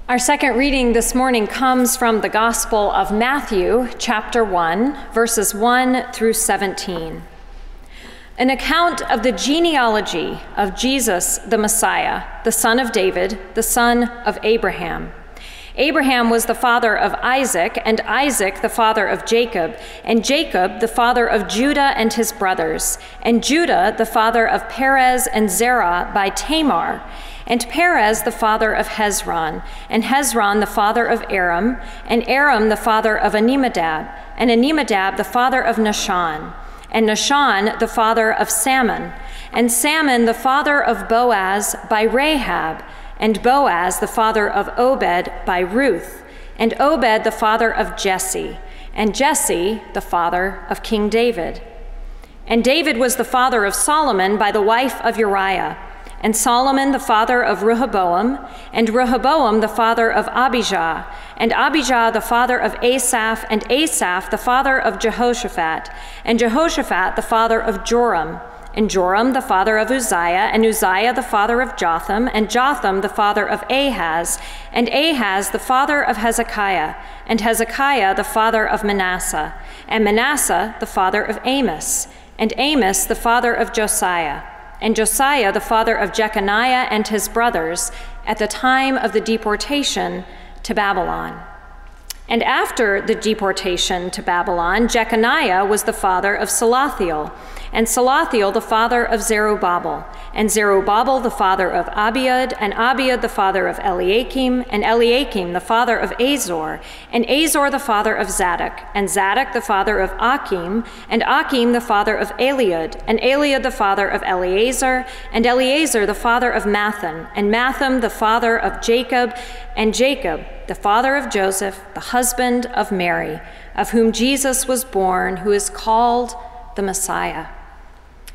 Our second reading this morning comes from the Gospel of Matthew, chapter 1, verses 1 through 17. An account of the genealogy of Jesus, the Messiah, the son of David, the son of Abraham. Abraham was the father of Isaac, and Isaac the father of Jacob, and Jacob the father of Judah and his brothers, and Judah the father of Perez and Zerah by Tamar, and Perez the father of Hezron, and Hezron the father of Aram, and Aram the father of Aminadab, and Aminadab the father of Nahshon, and Nahshon the father of Salmon, and Salmon the father of Boaz by Rahab, and Boaz the father of Obed by Ruth, and Obed the father of Jesse, and Jesse the father of King David. And David was the father of Solomon by the wife of Uriah, and Solomon the father of Rehoboam, and Rehoboam the father of Abijah, and Abijah the father of Asaph, and Asaph the father of Jehoshaphat, and Jehoshaphat the father of Joram, and Joram the father of Uzziah, and Uzziah the father of Jotham, and Jotham the father of Ahaz, and Ahaz the father of Hezekiah, and Hezekiah the father of Manasseh, and Manasseh the father of Amos, and Amos the father of Josiah, and Josiah the father of Jeconiah and his brothers at the time of the deportation to Babylon. And after the deportation to Babylon, Jeconiah was the father of Salathiel, and Salathiel the father of Zerubbabel, and Zerubbabel the father of Abiud, and Abiud the father of Eliakim, and Eliakim the father of Azor, and Azor the father of Zadok, and Zadok the father of Achim, and Achim the father of Eliud, and Eliud the father of Eleazar, and Eleazar the father of Mathan, and Mathan the father of Jacob, and Jacob the father of Joseph, the husband of Mary, of whom Jesus was born, who is called the Messiah.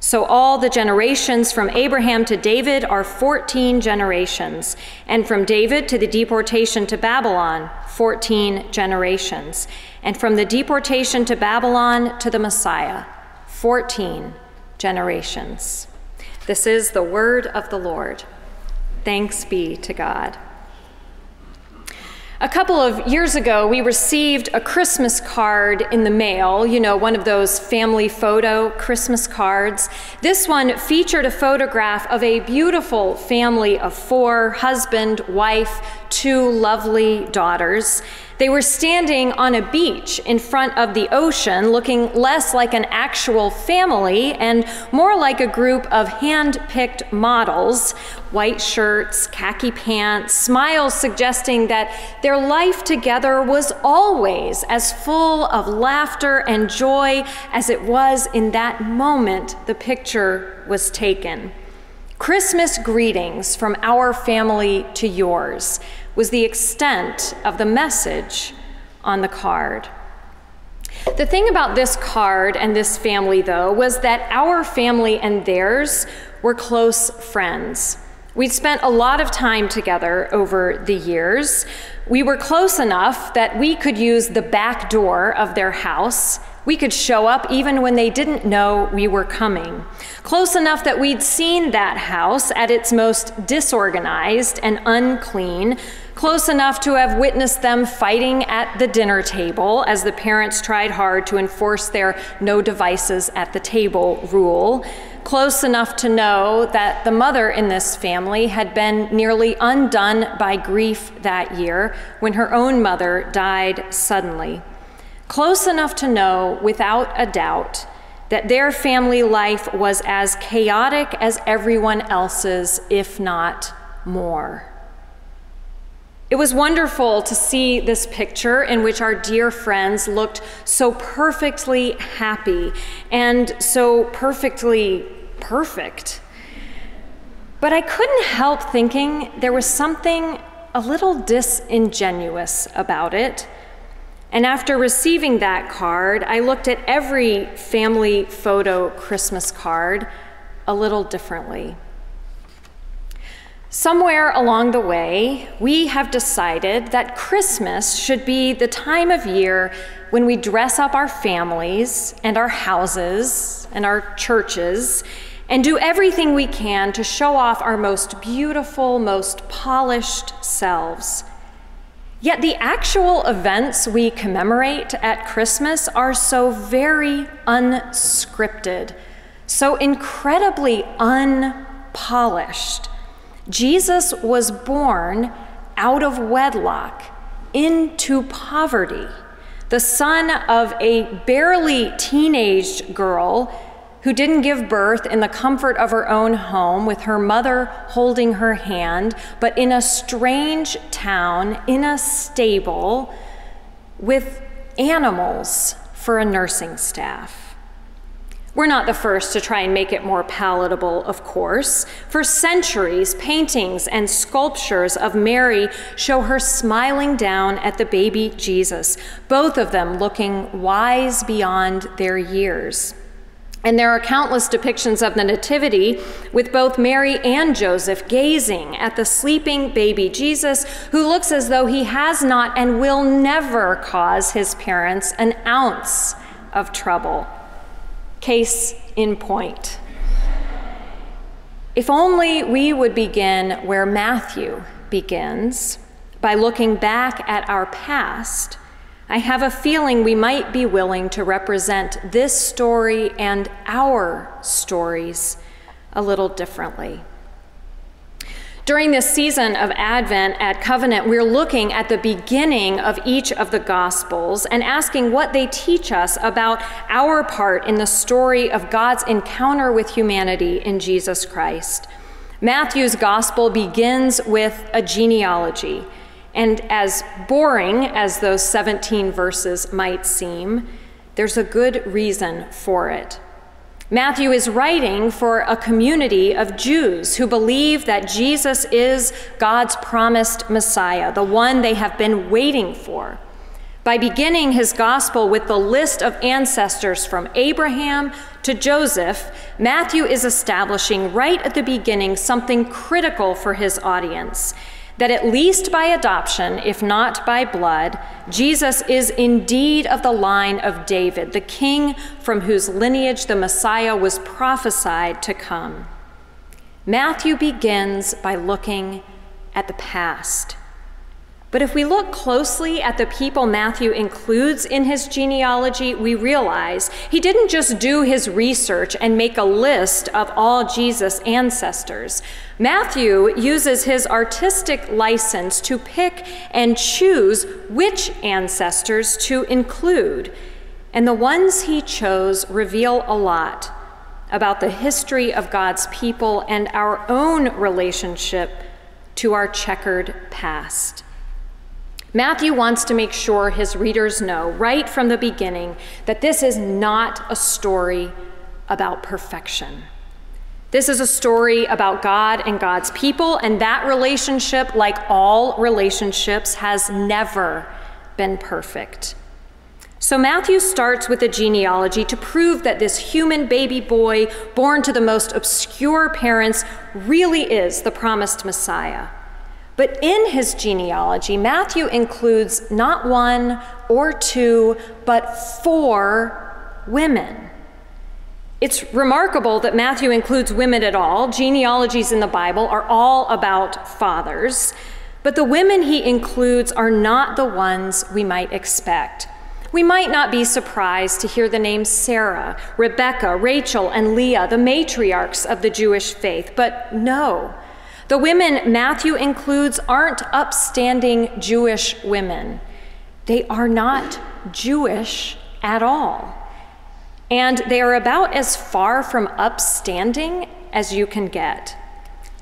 So all the generations from Abraham to David are 14 generations, and from David to the deportation to Babylon, 14 generations, and from the deportation to Babylon to the Messiah, 14 generations. This is the word of the Lord. Thanks be to God. A couple of years ago, we received a Christmas card in the mail, one of those family photo Christmas cards. This one featured a photograph of a beautiful family of 4, husband, wife, 2 lovely daughters. They were standing on a beach in front of the ocean, looking less like an actual family and more like a group of hand-picked models, white shirts, khaki pants, smiles suggesting that their life together was always as full of laughter and joy as it was in that moment the picture was taken. Christmas greetings from our family to yours was the extent of the message on the card. The thing about this card and this family, though, was that our family and theirs were close friends. We'd spent a lot of time together over the years. We were close enough that we could use the back door of their house. We could show up even when they didn't know we were coming. Close enough that we'd seen that house at its most disorganized and unclean. Close enough to have witnessed them fighting at the dinner table as the parents tried hard to enforce their no devices at the table rule. Close enough to know that the mother in this family had been nearly undone by grief that year when her own mother died suddenly. Close enough to know, without a doubt, that their family life was as chaotic as everyone else's, if not more. It was wonderful to see this picture in which our dear friends looked so perfectly happy and so perfectly perfect. But I couldn't help thinking there was something a little disingenuous about it. And after receiving that card, I looked at every family photo Christmas card a little differently. Somewhere along the way, we have decided that Christmas should be the time of year when we dress up our families and our houses and our churches and do everything we can to show off our most beautiful, most polished selves. Yet the actual events we commemorate at Christmas are so very unscripted, so incredibly unpolished. Jesus was born out of wedlock into poverty, the son of a barely teenaged girl who didn't give birth in the comfort of her own home with her mother holding her hand, but in a strange town, in a stable, with animals for a nursing staff. We're not the first to try and make it more palatable, of course. For centuries, paintings and sculptures of Mary show her smiling down at the baby Jesus, both of them looking wise beyond their years. And there are countless depictions of the Nativity with both Mary and Joseph gazing at the sleeping baby Jesus, who looks as though he has not and will never cause his parents an ounce of trouble. Case in point. If only we would begin where Matthew begins, by looking back at our past, I have a feeling we might be willing to represent this story and our stories a little differently. During this season of Advent at Covenant, we're looking at the beginning of each of the Gospels and asking what they teach us about our part in the story of God's encounter with humanity in Jesus Christ. Matthew's Gospel begins with a genealogy, and as boring as those 17 verses might seem, there's a good reason for it. Matthew is writing for a community of Jews who believe that Jesus is God's promised Messiah, the one they have been waiting for. By beginning his gospel with the list of ancestors from Abraham to Joseph, Matthew is establishing right at the beginning something critical for his audience, that at least by adoption, if not by blood, Jesus is indeed of the line of David, the king from whose lineage the Messiah was prophesied to come. Matthew begins by looking at the past. But if we look closely at the people Matthew includes in his genealogy, we realize he didn't just do his research and make a list of all Jesus' ancestors. Matthew uses his artistic license to pick and choose which ancestors to include. And the ones he chose reveal a lot about the history of God's people and our own relationship to our checkered past. Matthew wants to make sure his readers know right from the beginning that this is not a story about perfection. This is a story about God and God's people, and that relationship, like all relationships, has never been perfect. So Matthew starts with a genealogy to prove that this human baby boy born to the most obscure parents really is the promised Messiah. But in his genealogy, Matthew includes not one or two, but 4 women. It's remarkable that Matthew includes women at all. Genealogies in the Bible are all about fathers, but the women he includes are not the ones we might expect. We might not be surprised to hear the names Sarah, Rebecca, Rachel, and Leah, the matriarchs of the Jewish faith, but no. The women Matthew includes aren't upstanding Jewish women. They are not Jewish at all. And they are about as far from upstanding as you can get.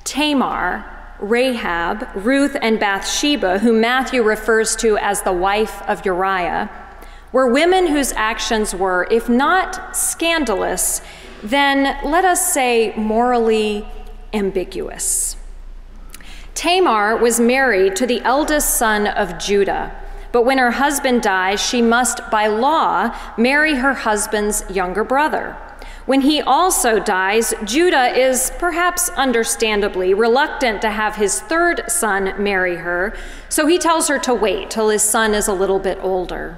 Tamar, Rahab, Ruth, and Bathsheba, whom Matthew refers to as the wife of Uriah, were women whose actions were, if not scandalous, then let us say morally ambiguous. Tamar was married to the eldest son of Judah, but when her husband dies, she must, by law, marry her husband's younger brother. When he also dies, Judah is, perhaps understandably, reluctant to have his third son marry her, so he tells her to wait till his son is a little bit older.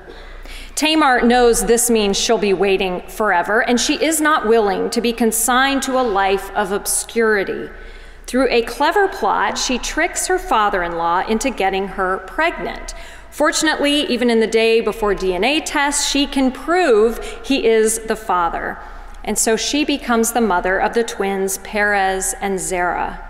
Tamar knows this means she'll be waiting forever, and she is not willing to be consigned to a life of obscurity. Through a clever plot, she tricks her father-in-law into getting her pregnant. Fortunately, even in the day before DNA tests, she can prove he is the father. And so she becomes the mother of the twins Perez and Zerah.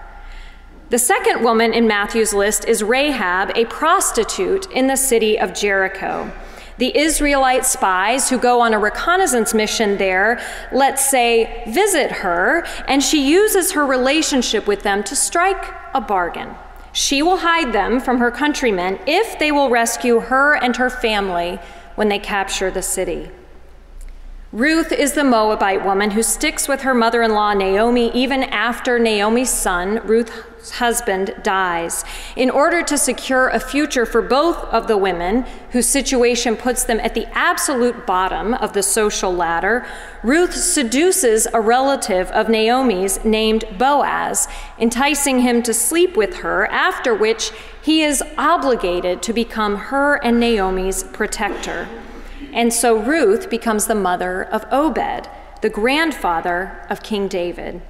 The second woman in Matthew's list is Rahab, a prostitute in the city of Jericho. The Israelite spies who go on a reconnaissance mission there, let's say, visit her, and she uses her relationship with them to strike a bargain. She will hide them from her countrymen if they will rescue her and her family when they capture the city. Ruth is the Moabite woman who sticks with her mother-in-law Naomi even after Naomi's son, Ruth's husband, dies. In order to secure a future for both of the women, whose situation puts them at the absolute bottom of the social ladder, Ruth seduces a relative of Naomi's named Boaz, enticing him to sleep with her, after which he is obligated to become her and Naomi's protector. And so Ruth becomes the mother of Obed, the grandfather of King David.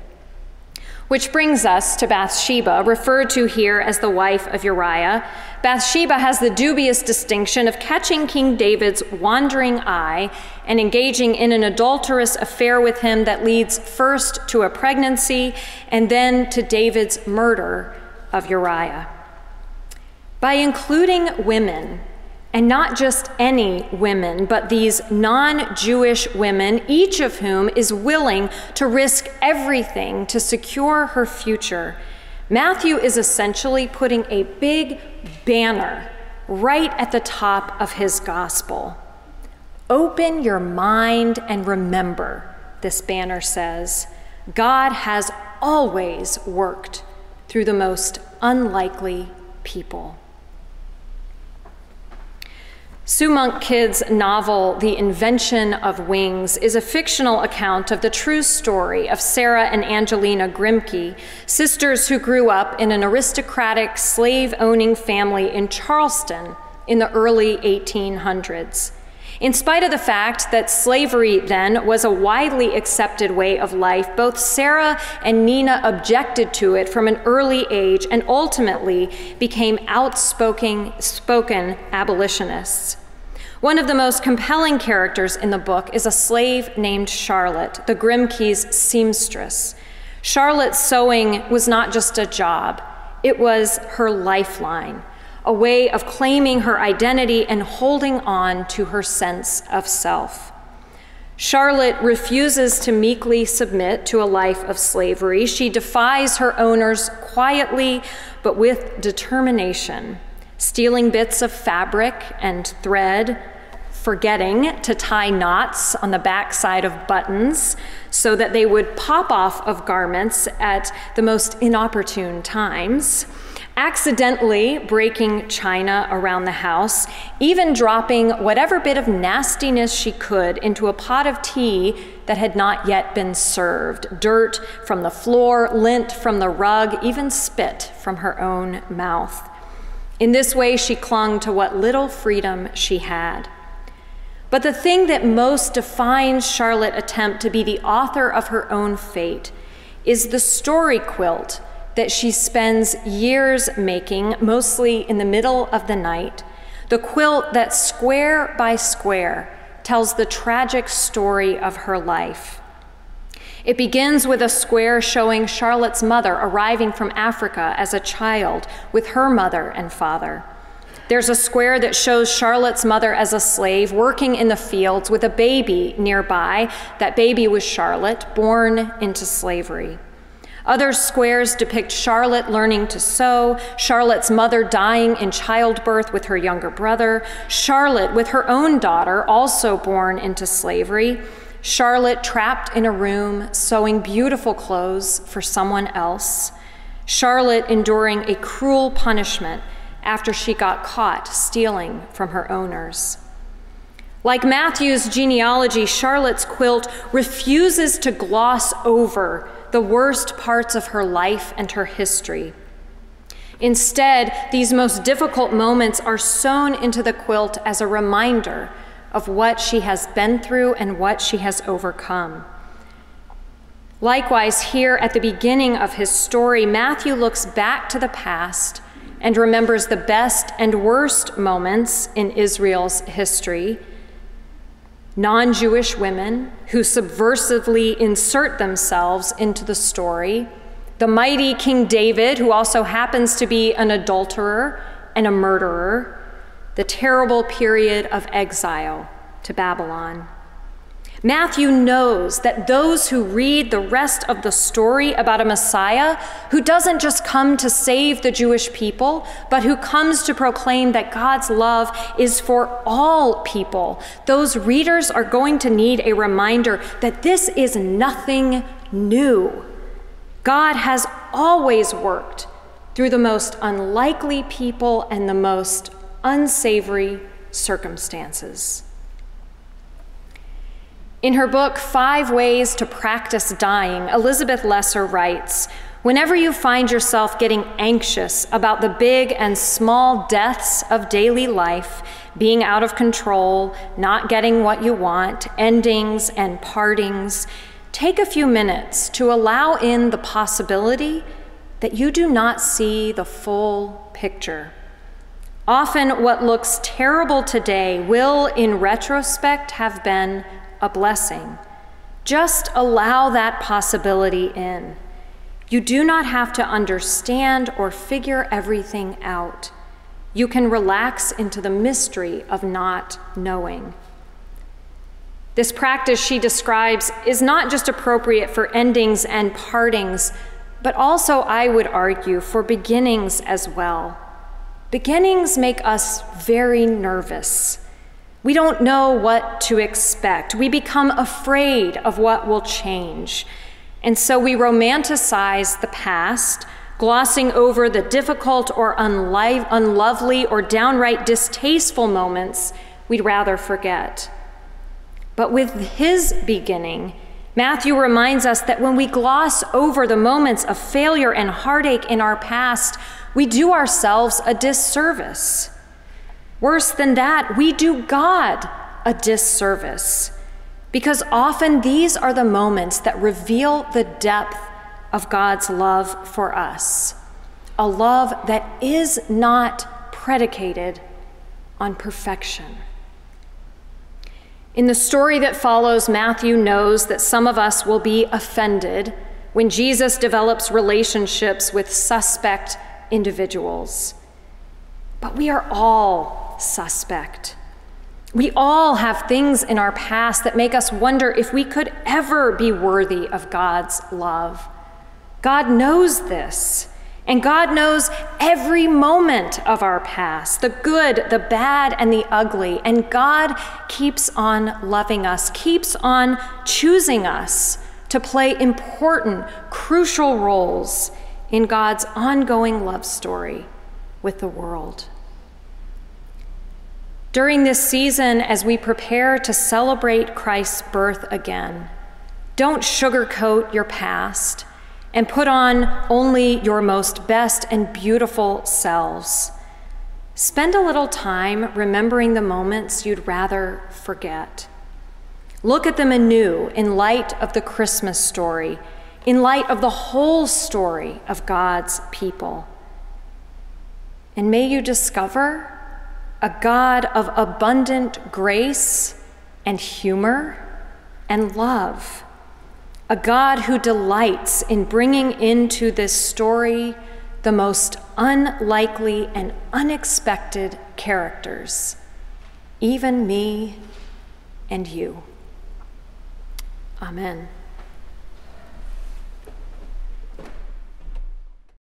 Which brings us to Bathsheba, referred to here as the wife of Uriah. Bathsheba has the dubious distinction of catching King David's wandering eye and engaging in an adulterous affair with him that leads first to a pregnancy and then to David's murder of Uriah. By including women, and not just any women, but these non-Jewish women, each of whom is willing to risk everything to secure her future, Matthew is essentially putting a big banner right at the top of his gospel. Open your mind and remember, this banner says, God has always worked through the most unlikely people. Sue Monk Kidd's novel, The Invention of Wings, is a fictional account of the true story of Sarah and Angelina Grimke, sisters who grew up in an aristocratic slave-owning family in Charleston in the early 1800s. In spite of the fact that slavery then was a widely accepted way of life, both Sarah and Nina objected to it from an early age and ultimately became outspoken abolitionists. One of the most compelling characters in the book is a slave named Charlotte, the Grimke's seamstress. Charlotte's sewing was not just a job, it was her lifeline, a way of claiming her identity and holding on to her sense of self. Charlotte refuses to meekly submit to a life of slavery. She defies her owners quietly, but with determination, stealing bits of fabric and thread, forgetting to tie knots on the backside of buttons so that they would pop off of garments at the most inopportune times, accidentally breaking china around the house, even dropping whatever bit of nastiness she could into a pot of tea that had not yet been served, dirt from the floor, lint from the rug, even spit from her own mouth. In this way, she clung to what little freedom she had. But the thing that most defines Charlotte's attempt to be the author of her own fate is the story quilt that she spends years making, mostly in the middle of the night, the quilt that square by square tells the tragic story of her life. It begins with a square showing Charlotte's mother arriving from Africa as a child with her mother and father. There's a square that shows Charlotte's mother as a slave working in the fields with a baby nearby. That baby was Charlotte, born into slavery. Other squares depict Charlotte learning to sew, Charlotte's mother dying in childbirth with her younger brother, Charlotte with her own daughter, also born into slavery, Charlotte trapped in a room sewing beautiful clothes for someone else, Charlotte enduring a cruel punishment after she got caught stealing from her owners. Like Matthew's genealogy, Charlotte's quilt refuses to gloss over the worst parts of her life and her history. Instead, these most difficult moments are sewn into the quilt as a reminder of what she has been through and what she has overcome. Likewise, here at the beginning of his story, Matthew looks back to the past and remembers the best and worst moments in Israel's history. Non-Jewish women who subversively insert themselves into the story. The mighty King David, who also happens to be an adulterer and a murderer. The terrible period of exile to Babylon. Matthew knows that those who read the rest of the story about a Messiah who doesn't just come to save the Jewish people, but who comes to proclaim that God's love is for all people, those readers are going to need a reminder that this is nothing new. God has always worked through the most unlikely people and the most unsavory circumstances. In her book, 5 Ways to Practice Dying, Elizabeth Lesser writes, "Whenever you find yourself getting anxious about the big and small deaths of daily life, being out of control, not getting what you want, endings and partings, take a few minutes to allow in the possibility that you do not see the full picture. Often what looks terrible today will, in retrospect, have been a blessing. Just allow that possibility in. You do not have to understand or figure everything out. You can relax into the mystery of not knowing." This practice, she describes, is not just appropriate for endings and partings, but also, I would argue, for beginnings as well. Beginnings make us very nervous. We don't know what to expect. We become afraid of what will change. And so we romanticize the past, glossing over the difficult or unlovely or downright distasteful moments we'd rather forget. But with his beginning, Matthew reminds us that when we gloss over the moments of failure and heartache in our past, we do ourselves a disservice. Worse than that, we do God a disservice, because often these are the moments that reveal the depth of God's love for us, a love that is not predicated on perfection. In the story that follows, Matthew knows that some of us will be offended when Jesus develops relationships with suspect individuals. But we are all suspect. We all have things in our past that make us wonder if we could ever be worthy of God's love. God knows this, and God knows every moment of our past, the good, the bad, and the ugly, and God keeps on loving us, keeps on choosing us to play important, crucial roles in God's ongoing love story with the world. During this season, as we prepare to celebrate Christ's birth again, don't sugarcoat your past and put on only your most best and beautiful selves. Spend a little time remembering the moments you'd rather forget. Look at them anew in light of the Christmas story, in light of the whole story of God's people. And may you discover a God of abundant grace and humor and love, a God who delights in bringing into this story the most unlikely and unexpected characters, even me and you. Amen.